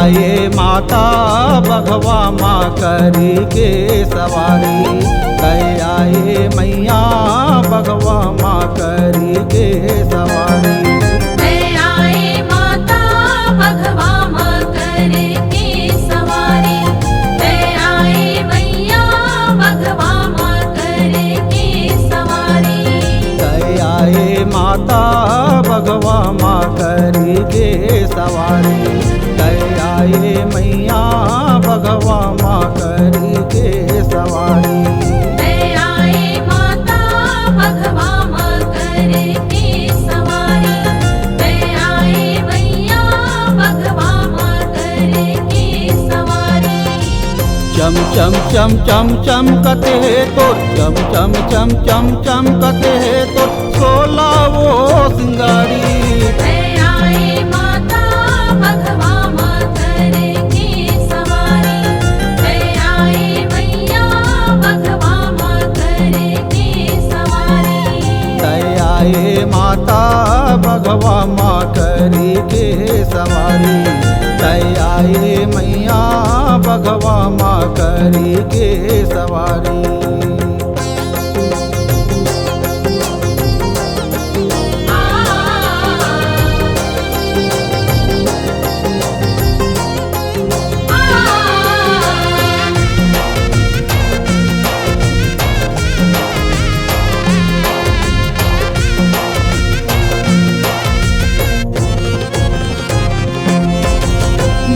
आए माता बघवा माँ करी के सवारी। कह आए मैया बघवा माँ करी के सवारी। कह आए माता बघवा माँ करे के सवारी। कह आए मैया बघवा माँ करे के सवारी। कह आए माता बघवा माँ करी के सवारी। कह आए मैया बघवा माँ करी के सवारी। कह आए माता बघवा माँ करे के सवारी। कह आए मैया बघवा माँ करे के सवारी। चम चम चम चम चमकते तो चम चम चम चम चमकते तो सोला वो सिंगारी। कह आए माता बघवा माँ करे के सवारी। कह आए मैया बघवा माँ करे के सवारी। कह आए माता बघवा माँ करी के सवारी। कह आए मैया बघवा माँ करी के सवारी।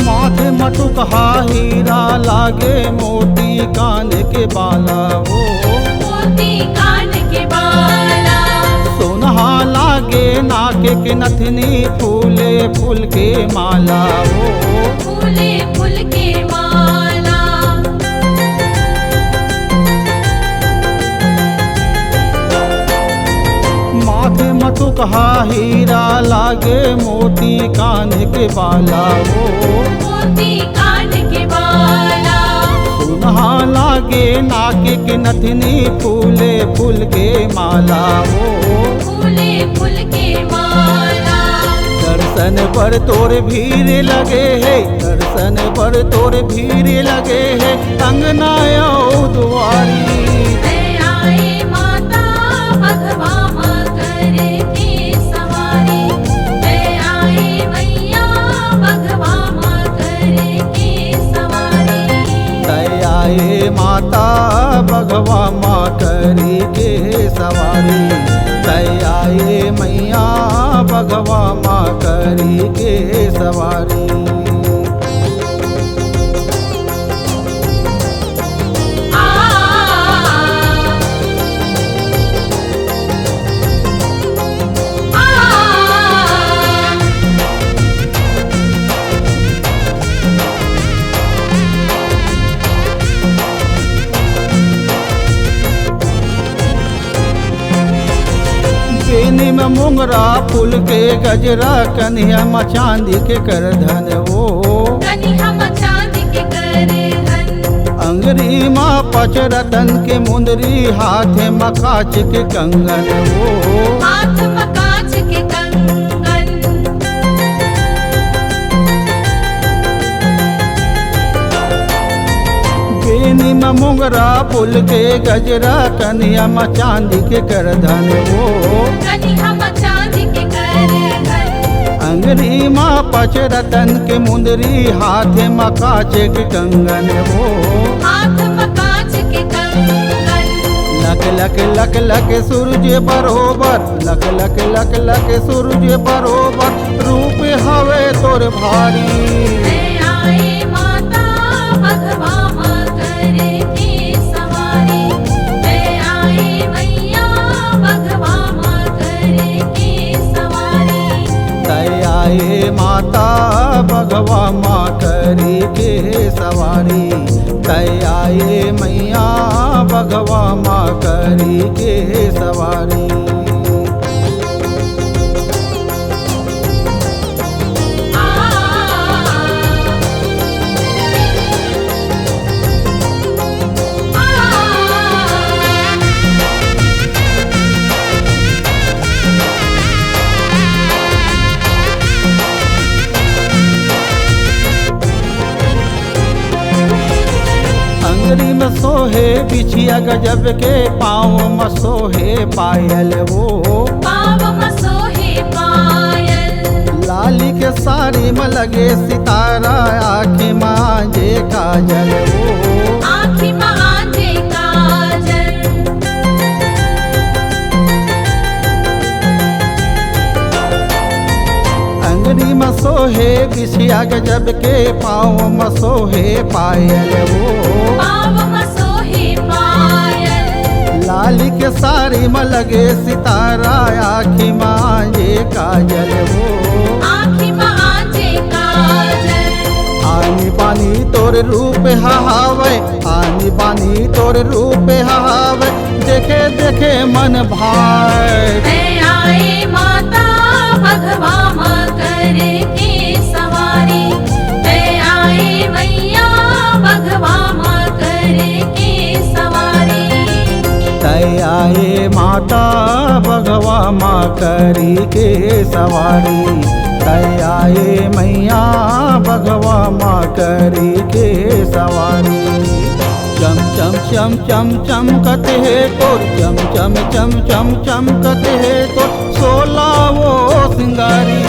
माथे मटुक हीरा लागे मोती कान के बाला वो। मोती कान के बाला। सोनहा लागे नाके के नथनी फूले फूल के माला वो। फूले फूल के माला। माथे मटुक हीरा लागे मोती कान के बाला वो। मोती कान के बाला। सोनहा लागे नाके के नथनी फूले फूल के माला वो। फूले फूल के माला। दर्शन पर तोर भीड़ लगे है। दर्शन पर तोर भीड़ लगे है। अंगना आओ दुआरी। कह आए माता बघवा माँ करे के सवारी। कह आए मैया बघवा माँ करे के सवारी। कह आए माता बघवा माँ करी के सवारी। कह आए मैया बघवा माँ करी के सवारी। बेनी में मुंगरा फूल के गजरा कन्हैया माँ चांदी के कर धन वो। कन्हैया माँ चांदी के करे धन। अंगरी माँ पच रतन के मुंदरी हाथ में कांच के कंगन वो। हाथ में कांच के कंगन। बेनी में मुंगरा फूल के गजरा कन्हैया माँ चांदी के कर धन वो। कन्हैया माँ चांदी के करे धन। अंगरी माँ पच रतन के मुंदरी हाथ में कांच के कंगन वो। हाथ में कांच के कंगन। लक लक लक लक सूरज बरोबर। लक लक लक लक सूरज बरोबर। रूप हवे तोर भारी। कह आए माता बघवा माँ करे के सवारी। कह आए मैया बघवा माँ करे के सवारी। कह आए माता बघवा माँ करी के सवारी। कह आए मैया बघवा माँ करी के सवारी। सोहे बिछिया गजब के पाँव में सोहे पायल वो पाव मसोहे पायल लाली के साड़ी में लगे सितारा आँखी मांझे काजल वो आँखी मांझे काजल अंगनी में सोहे बिछिया गजब के पाँव में सोहे पायल वो पाव मसोहे पायल लाली के साड़ी में लगे सितारा आँखी मांझे काजल वो आँखी मांझे काजल आनी बानी तोर रूप हावे आनी बानी तोर रूप हावे देखे देखे मन भाए मैं आए माता भगवा माँ करके सवारी मैं आए मैया भगवा माँ करके सवारी तय आए माता भगवा माँ करी के सवारी तय आए मैया भगवा माँ करी के सवारी चम चम चम चम चमकते है तोर चम चम चम चम चमकते है तोर सोला वो सिंगारी